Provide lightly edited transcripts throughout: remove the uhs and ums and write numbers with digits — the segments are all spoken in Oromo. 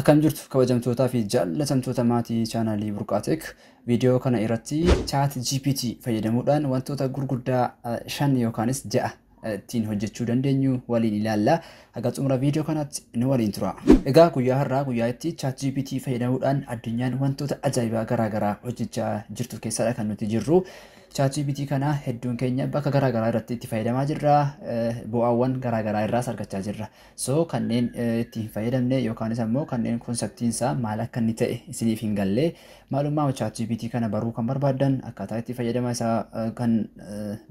Akkam jirtu kabajamtootaa fi jaallatamtoota maatii chaanaalii Burqaatek viidiyoo kana irratti chat GPT fayyadamuudhaan wantoota gurguddaa 5 yookaanis 6 ittiin hojjechuu dandeenyu waliin ilaalla. Haga xumura viidiyoo kanatti nu waliin tura. Egaa guyyaa har'aa guyyaa itti chat GPT fayyadamuudhaan addunyaan wantoota ajaa'ibaa garaagaraa hojjechaa jirtu keessadha kan nuti jirru. Chat GPT kana hedduun keenya bakka garaagaraa irratti itti fayyadamaa jirra. Bu'aawwan garaagaraa irraas argachaa jirra. So kanneen itti hin fayyadamne yookaanis ammoo kanneen konseptiin isaa maal akka inni ta'e isiniif hin galle maalummaa chat GPT kana baruu kan barbaadan akkaataa itti fayyadama isaa kan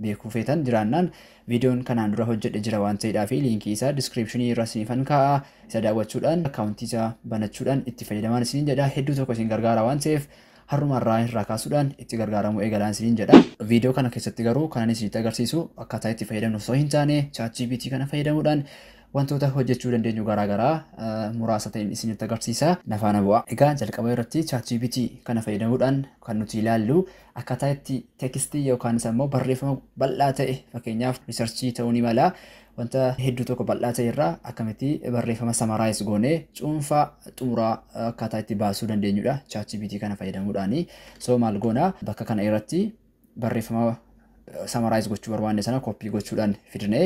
beekuu feetan jiraannaan viidiyoon kanaan dura hojjedhe jira waan ta'eedhaaf liinkii isaa descriptionii irra isiniifan kaa'a. Isa daawwachuudhaan akkaawuntii isaa banachuudhaan itti fayyadamaan isiniin jedha. Hedduu tokko isin gargaara waan ta'eef harrumarraa irraa kaasuudhaan itti gargaaramuu eegalaan isiniin jedha. Viidiyoo kana keessatti garuu kanan isinitti agarsiisu akkaataa itti fayyadamnu osoo hin taane chat GPT kana fayyadamuudhaan wantoota hojjechuu dandeenyu garaagaraa muraasa ta'een isinitti agarsiisa. Nafaana bu'a. Egaa jalqaba irratti chat GPT kana fayyadamuudhaan kan nuti ilaallu akkaataa itti tekstii yookaanis ammoo barreeffama bal'aa ta'e fakkeenyaaf riisarchii ta'uu ni mala. Wanta hedduu tokko bal'aa ta'e irraa akkamitti barreeffama samaraayis goonee cuunfaa xumuraa akkaataa itti baasuu dandeenyudha chat GPT kana fayyadamuudhaani. So maal goona bakka kana irratti barreeffama samaraayis gochuu barbaanne sana koppii gochuudhaan fidnee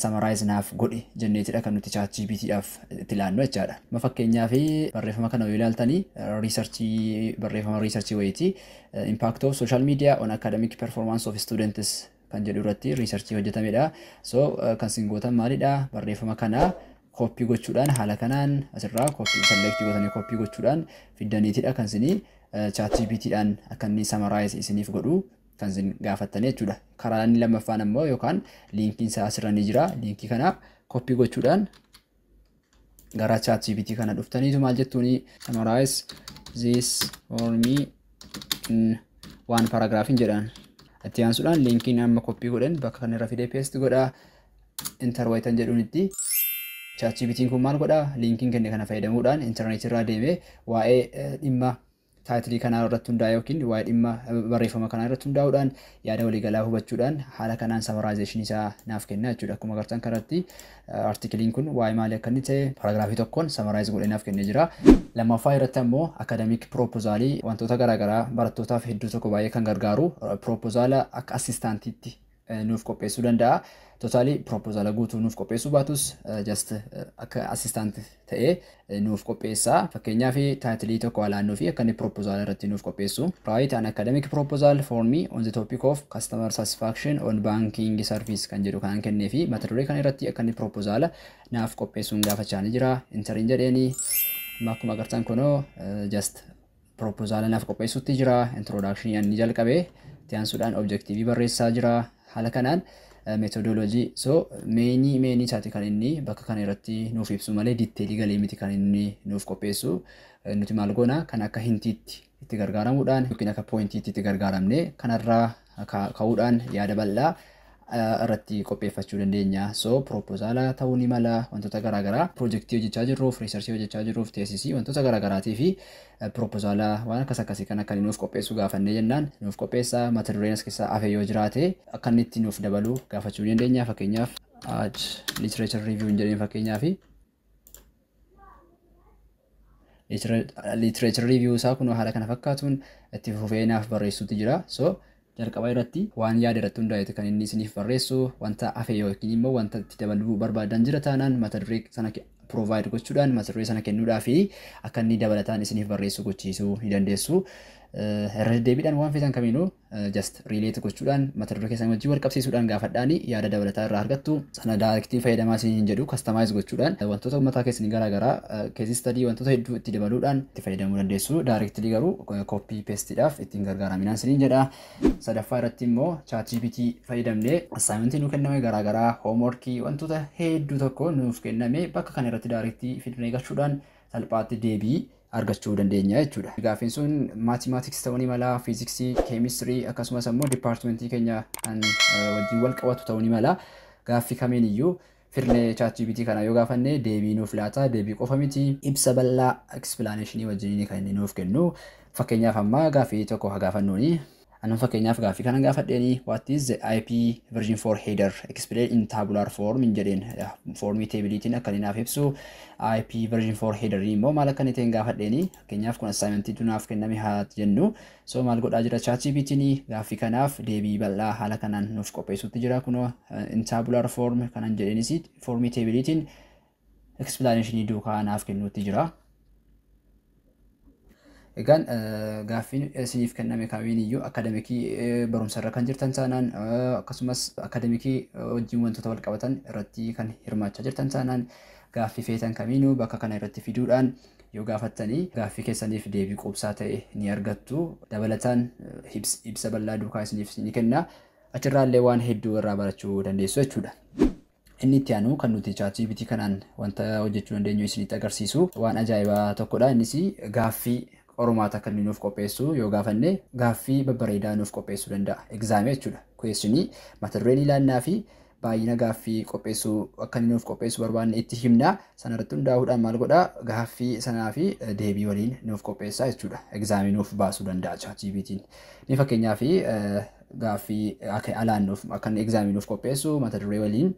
samaraayis naaf godhi jenneetidha kan nuti chat GPT'dhaaf itti ilaannu jechaadha. Fakkeenyaaf barreeffama kana yoo ilaaltanii barreeffama riisarchii wayiiti impact of social media on academic performance of students kan jedhu irratti riisarchii hojjetamedha. So kan isin gootan maalidha barreeffama kana koppii gochuudhaan haala kanaan asirraa koppii select gootanii koppii gochuudhaan fiddaniitidha kan isin chat GPT'dhaan akka inni samaraayis isiniif godhu kan isin gaafattanii jechuudha. Karaa inni lammaffaan ammoo yookaan liinkiin isaa asirra ni jira. Liinkii kana koppii gochuudhaan gara chat GPT kana dhuftaniitu maal jettuuni summarize this for me in one paragraph hin jedhaan. Itti aansuudhaan liinkiin amma koppii godhan bakka kana irra fidee paste godha. Enter wayitan jedhuunitti chat GPT kun maal godha liinkiin kenne kana fayyadamuudhaan internet irraa deemee waa'ee dhimma taayitilii kanaa irratti hundaa'e yookiin waa'ee dhimma barreeffama kanaa irratti hundaa'uudhaan yaada waliigalaa hubachuudhaan haala kanaan samaraayizeshinii isaa naaf kenna jechuudha. Akkuma agartan kanatti artikiliin kun waa'ee maalii akka inni ta'e paraagiraafii tokkoon samaraayiz godhee naaf kennee jira. Lammaffaa irratti ammoo akademiik proposaalii wantoota garaagaraa barattootaaf hedduu tokko baay'ee kan gargaaru proposaala akka asistaantiitti nuuf qopheessuu danda'a. Totaalii proposaala guutuu nuuf qopheessuu baatus just akka asistaanti ta'ee nuuf qopheessaa. Fakkeenyaaf taayitilii tokko alaannoo fi akka inni proposaala irratti nuuf qopheessu. Write an academic proposal for me on the topic of customer satisfaction on banking service kan jedhu kan kennee fi mata duree kan irratti akka inni proposaala naaf qopheessuun gaafachaa ni jira. Interiin jedheeni akkuma agartan kunoo just proposaala naaf qopheessuutti jira. Introduction inni jalqabee itti aansuudhaan objektiivii barreessaa jira. Haala kanaan methodology so many isaati kan inni bakka kana irratti nuuf ibsu malee diteelii galee miti kan inni nuuf qopheessu. Nuti maal goona kan akka hintiitti itti gargaaramuudhaan yookiin akka pointiitti itti gargaaramne kanarraa ka'uudhaan yaada bal'aa irratti qopheeffachuu dandeenya. So proposaala ta'uu ni mala wantoota garaagaraa piroojeektii hojjechaa jirruuf riisarchii hojjechaa jirruuf teesisii wantoota garaagaraatii fi proposaala waan akkasii kan akka nuuf qopheessu gaafannee jennaan nuuf qopheessaa. Mata dureen as keessaa hafe yoo jiraate akka inni itti nuuf dabaluu gaafachuu dandeenya. Fakkeenyaaf add literature review hin jedheen fakkeenyaaf literature review isaa kun haala kana fakkaatuun itti fufee naaf barreessuutti jira. So jalqaba irratti waan yaada irratti hundaa'e kan inni isiniif barreessu wanta hafe yookiin immoo wanta itti dabaluu barbaadan jira taanaan mata duree sana provide gochuudhaan mata duree sana kennuudhaa fi akka inni dabalataan isiniif barreessu gochiisuu ni dandeessu. Irra deddeebiidhaan waan feetan kamiinuu just relate gochuudhaan mata duree keessan wajjin wal qabsiisuudhaan gaafadhaanii yaada dabalataa irraa argattu. Sana daayirektii fayyadamaa isiniin jedhu customize gochuudhaan wantoota mataa keessanii garaagaraa case study wantoota hedduu itti dabaluudhaan itti fayyadamuu dandeessu. Daayirektii garuu copy pasteedhaaf ittiin gargaaraminaan isiniin jedha. Sadaffaa irratti immoo chat GPT fayyadamnee assignmentii nu kenname garaagaraa homeworkii wantoota hedduu tokko nuuf kenname bakka kana irratti daayirektii fidnee galchuudhaan salphaatti deebii argachuu dandeenya jechuudha. Gaaffiin sun mathematics ta'uu ni mala, physics, chemistry akkasumas immoo departmentii keenya kan wajjin wal qabatu ta'uu ni mala. Gaaffii kamiin iyyuu fidnee chat GPT kana yoo gaafanne deebii nuuf laata. Deebii qofa miti ibsa bal'aa explanationii wajjin kan inni nuuf kennu. Fakkeenyaaf amma gaaffii tokko haa gaafannuuni. Anaan fakkeenyaaf gaaffii kana gaafadheeni what is the IP version 4 header explain in tabular form hin jedheen formii teebiliitiin akka inni naaf ibsu IP version 4 header immoo maal akka inni ta'e gaafadheeni fakkeenyaaf kun assignmentii naaf kenname haa jennu so maal godhaa jira ChatGPT'n gaaffii kanaaf deebii bal'aa haala kanaan nuuf qopheessuutti jira kunoo in tabular form kanan jedheenis formii teebiliitiin explanation duukaa naaf kennuutti jira. Egaan gaaffii isiniif kenname kamiin iyyuu akademikii barumsa irra kan jirtan taanaan akkasumas akademikii wajjin wantoota wal qabatan irratti kan hirmaachaa jirtan taanaan gaaffii feetan kamiinuu bakka kana irratti fiduudhaan yoo gaafattanii gaaffii keessaniif deebii quubsaa ta'e ni argattu. Dabalataan ibsa bal'aa duukaa isiniif ni kenna. Achirraallee waan hedduu irraa barachuu dandeessu jechuudha. Inni itti aanu kan nuti ChatGPT kanaan wanta hojjechuu dandeenyu isinitti agarsiisu waan ajaa'ibaa tokkodha. Innis gaaffii Oromaata kan nuuf qopheessu yoo gaafanne gaaffii babbareedaa nuuf qopheessuu danda'a. Exaamii jechuudha. Questionii mata dureen ilaannaa fi baay'ina gaaffii qopheessuu akka nuuf qopheessu barbaanne itti himna. Sanarratti hundaa'uudhaan maal godhaa gaaffii sanaa fi deebii waliin nuuf qopheessaa jechuudha. Exaamii nuuf baasuu danda'a ChatGPT'n. Ni fakkeenyaaf gaaffii alaan nuuf akka exaamii nuuf qopheessu mata duree waliin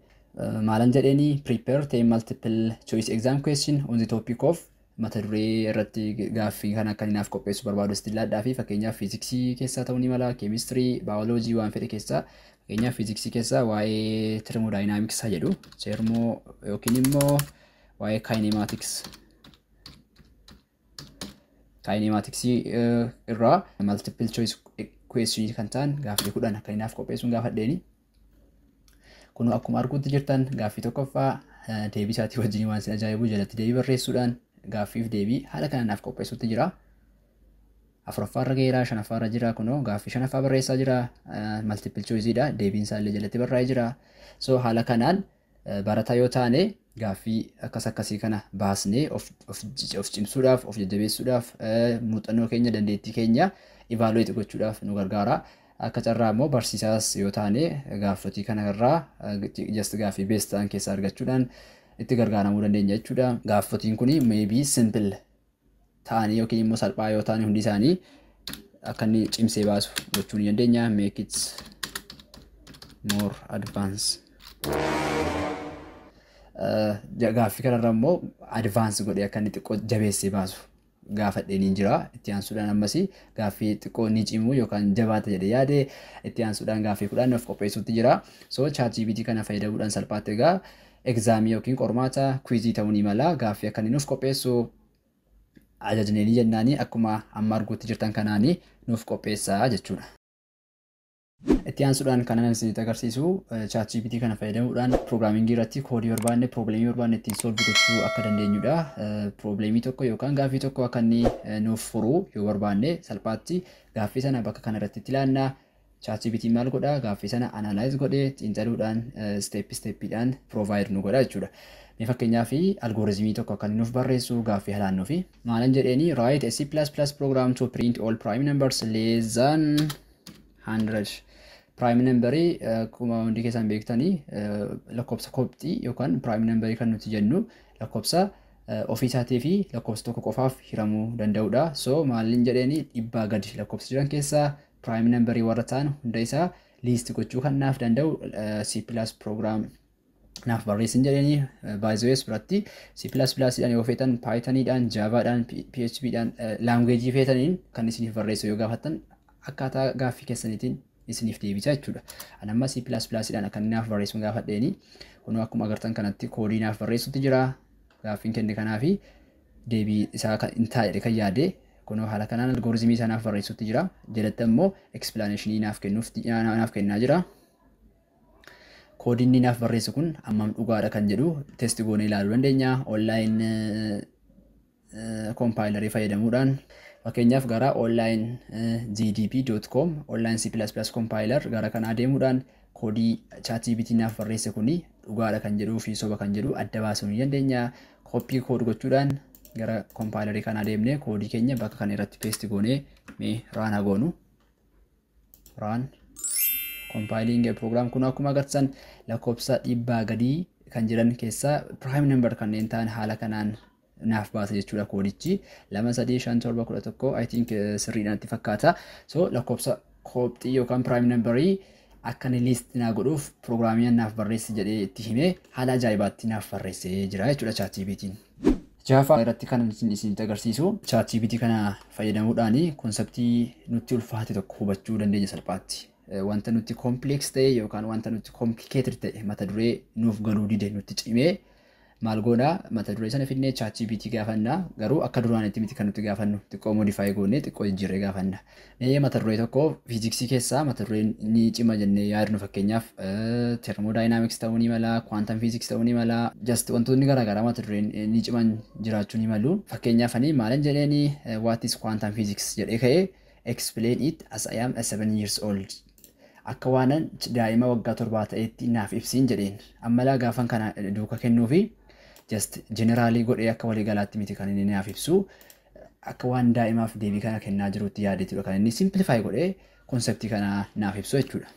maalan jedheeni prepare 10 multiple choice exam question on the topic of mata duree irratti gaaffii kana akka naaf qopheessu barbaadu istilaadhaa fi fakkeenyaaf fiiziksii keessaa ta'uu ni mala keemistirii baayoloojii waan fedhe keessaa fakkeenyaaf fiiziksii keessaa waa'ee termodayinaamiks haa jedhu termoo yookiin immoo waa'ee kaayinemaatiksii irraa multiple choice question kan ta'an gaaffii 10 akka naaf qopheessuun gaafadheeni. Kun akkuma arguutti jirtan gaaffii tokkoffaa deebii isaatii wajjin waan sin ajaa'ibu jalatti deebii barreessuudhaan gaaffiif deebii haala kana naaf qopheessuutti jira. Afuraffaarra geeraa shanaffaarra jira kunoo gaaffii shanaffaa barreessaa jira multiple choiceidha deebiin isaallee jalatti barraa'ee jira. So haala kanaan barataa yoo taane gaaffii akkasii kana baasnee of cimsuudhaaf of jajjabeessuudhaaf muuxannoo keenya dandeettii keenya evaluate gochuudhaaf nu gargaara. Akka carraa immoo barsiisaas yoo taane gaaffitii kanarraa just gaaffii best ta'an keessaa argachuudhaan itti gargaaramuu dandeenya jechuudha. Gaaffitiin kun maybe simple ta'anii yookiin immoo salphaa yoo ta'an hundi isaanii akka inni cimsee baasu gochuu ni dandeenya. Make it more advanced. Gaaffii kanarra immoo advance godhee akka inni xiqqoo jabeessee baasu gaafadheen jira. Itti aansuudhaan ammas gaaffii xiqqoo ni cimu yookaan jabaata jedhee yaade itti aansuudhaan gaaffii 10 of qopheessuutti jira. So ChatGPT kana fayyadamuudhaan salphaatti egaa exaamii yookiin qormaata kuizii ta'uu ni mala. Gaaffii akka inni nuuf qopheessu ajajneeni jennaani akkuma amma arguutti jirtan kanaanii nuuf qopheessaa jechuudha. Itti aansuudhaan kanan isinitti agarsiisu ChatGPT kana fayyadamuudhaan piroograamingii irratti koodii barbaanne piroobileemii barbaanne ittiin solvi gochuu akka dandeenyudha. Piroobileemii tokko yookaan gaaffii tokko akka inni nuuf furu yoo barbaanne salphaatti gaaffii sana bakka kana irratti itti ilaannaa. ChatGPT maal godhaa gaaffii sana analyze godhee xiinxaluudhaan steppiidhaan provide nu godha jechuudha. Mee fakkeenyaaf algoritmii tokko akka nuuf barreessu gaaffii halaannuu fi maalan jedheeni write a C++ program to print all prime numbers less than 100. Prime numberii akkuma hundi keessan beektanii lakkoofsa koptii yookaan prime numberii kan nuti jennu lakkoofsa ofii isaatii fi lakkoofsa tokko qofaaf hiramuu danda'udha. So maalin jedheeni 100 gadi lakkoofsa jiran keessaa prime numberii warra ta'an hunda isaa list gochuu kan naaf danda'u C++ program naaf barreessin jedheeni by the way biratti C++ dhaan yoo feetan Pythonidhaan Javaadhaan PHPdhaan language feetaniin kan isiniif barreessu yoo gaafattan akkaataa gaaffii keessaniitiin isiniif deebisa jechuudha. Ani amma C++ dhaan akka naaf barreessuun gaafadheeni kunoo akkuma agartan kanatti koodii naaf barreessutti jira. Gaaffiin kenne kanaa fi deebii isaa kan taa'e kan yaade kunoo haala kanaan algoritmii isaa naaf barreessutti jira. Jalatti immoo explanationii naaf kennaa jira. Koodiin naaf barreessu kun ammam dhugaadha kan jedhu testi goonee ilaaluu dandeenya. Online compilerii fayyadamuudhaan fakkeenyaaf gara onlinegdp.com online C++ compiler gara kanaa deemuudhaan koodii ChatGPT naaf barreesse kuni dhugaadha kan jedhuu fi soba kan jedhu adda baasuu ni dandeenya. Copy code gochuudhaan gara compilerii kanaa deemnee koodii keenya bakka kana irratti paste goonee mee run haa goonu. Run compiling program kun akkuma agartan lakkoofsa 100 gadii kan jiran keessaa prime number kanneen ta'an haala kanaan naaf baasa jechuudha koodichi 2 3 5 7 11 I think sirriidhaan itti fakkaata. So lakkoofsa koopxii yookaan prime numberii akka inni list naa godhuuf piroograamii naaf barreessi jedhee itti himee haala ajaa'ibaatti naaf barreessee jira jechuudha ChatGPT'n. Jaafa irratti kan isinitti agarsiisu ChatGPT kana fayyadamuudhaan konseptii nutti ulfaate tokko hubachuu dandeenya salphaatti. Wanta nuti complex ta'e yookaan wanta nuti complicated ta'e mata duree nuuf galuu dide nutti cimee maal goona mata duree sana fidnee ChatGPT gaafanna garuu akka duraanitti miti kan nuti gaafannu xiqqoo modify goonee xiqqoo jijjiirree gaafanna. Mee mata duree tokko fiiziksii keessaa mata dureen ni cima jennee yaadnu fakkeenyaaf thermodynamics ta'uu ni mala, quantum physics ta'uu ni mala, just wantoonni garaagaraa mata dureen ni ciman jiraachuu ni malu. Fakkeenyaaf ani maalan jedheeni what is quantum physics jedhee ka'ee explain it as I am 7 years old. Akka waanan daa'ima waggaa 7 ta'etti naaf ibsiin jedheen. Ammalaa gaafan kana duuka kennuufi just generally godhee akka walii galaatti miti kan inni naaf ibsu. Akka waan daa'imaaf deebii kana kennaa jirutti yaadeetudha kan inni simplify godhee konseptii kana naaf ibsu jechuudha.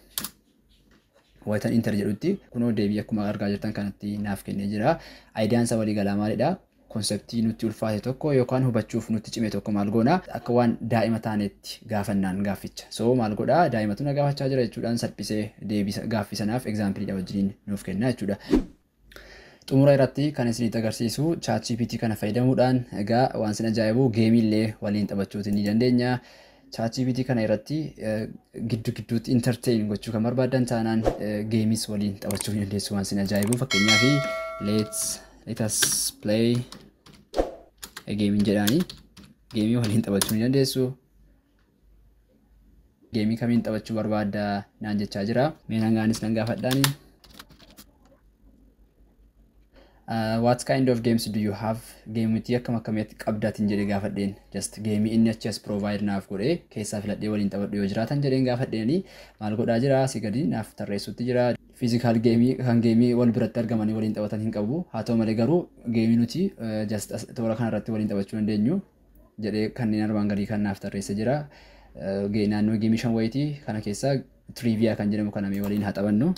Wayitan inter jedhutti kunoo deebii akkuma argaa jirtan kanatti naaf kennee jira. Aayidiyaan isaa walii galaa maalidha? Konseptii nutti ulfaate tokko yookaan hubachuuf nutti cime tokko maal goona akka waan daa'ima taanetti gaafannaan gaafficha. So maal godha daa'imatu na gaafachaa jira jechuudhaan salphisee deebii gaaffii sanaaf example wajjin nuuf kenna jechuudha. Xumura irratti kan isinitti agarsiisu ChatGPT kana fayyadamuudhaan egaa waan sin ajaa'ibu geemiillee waliin taphachuuti ni dandeenya. ChatGPT kana irratti giddu gidduutti entertain gochuu kan barbaadan taanaan geemis waliin taphachuu ni dandeessu waan sin ajaa'ibu. Fakkeenyaaf let us play a game jedhaani geemii waliin taphachuu ni dandeessu. Geemii kamiin taphachuu barbaadda naan jechaa jira. Mee nangaanis nan gaafadhaani. What kind of games do you have? Game miti akkam akkamitti qabdaatiin jedhee gaafadheen. Just game inni achi as provide naaf godhee keessaa filadhee waliin taphadhu yoo jiraatan jedheen gaafadheeni maal godhaa jira si gadi naaf tarreessutti jira. Physical game kan game wal biratti argamanii waliin taphatan hin qabu. Haa ta'u malee garuu game nuti just toora kanarratti waliin taphachuu dandeenyu jedhee kanneen armaan gadii kan naaf tarreessee jira. Naannoo game 5 wayitii kana keessaa trivia kan jedhamu kana mee waliin haa taphannu.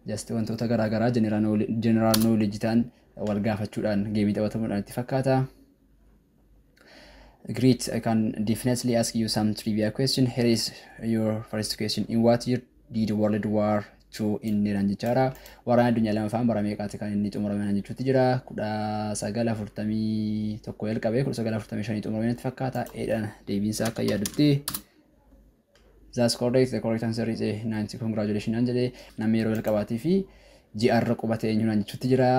Just wantoota garaagaraa general knowledge ta'an wal gaafachuudhaan geemii taphatamuudhaan itti fakkaata. Great, I can definitely ask you some trivia question. Here is your first question. In what year did World War II end jechaara? Waraana addunyaa lammaffaan bara meeqaatti kan inni xumurame jechuutti jira. 1941 jalqabee 1945 xumurame itti fakkaata. Eedhaan deebiinsaa akka yaadutti. That's correct. The correct answer is 90. Congratulations Anjali. Namni yeroo jalqabaatii fi ji'arra qubatee eenyuun jechuutti jira.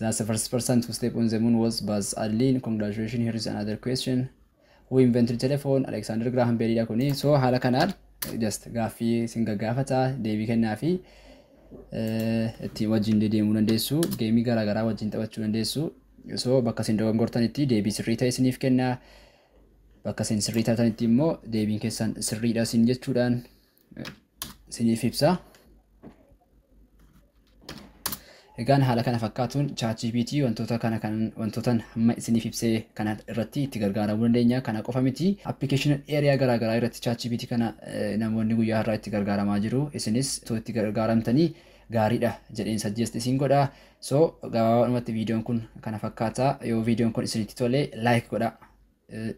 That's the first person to step on the moon was Buzz Aldrin. Congratulations. Here is another question. Who invented telephone? Alexander Graham Bell kuni. So haala kanaan just gaaffii sin gaggaafata deebii kennaa fi itti wajjin deemuu dandeessu. Geemii garaagaraa wajjin taphachuu dandeessu. So bakka sin dogongortanitti deebii sirrii ta'e isiniif kenna. Bakka isin sirrii taatanitti immoo deebiin keessan sirriidha isin jechuudhaan isiniif ibsa. Egaan haala kana fakkaatuun ChatGPT wantoota hamma isiniif ibsee kana irratti itti gargaaramuu dandeenya. Kana qofa miti application area garaagaraa irratti ChatGPT kana namoonni guyyaa har'aa itti gargaaramaa jiru. Isinis itti gargaaramtanii gaariidha jedheen suggest isin godha. So gabaabumatti viidiyoon kun kana fakkaata. Yoo viidiyoon kun isinitti tole like godha.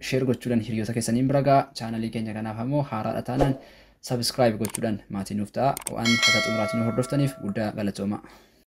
Share gochuudhaan hiriyoota keessaniin bira ga'a. Chaanalii keenya kanaaf ammoo haaraadha taanaan subscribe gochuudhaan maatii nuuf ta'a. Waan haga xumuraatiin hordoftaniif guddaa galatooma.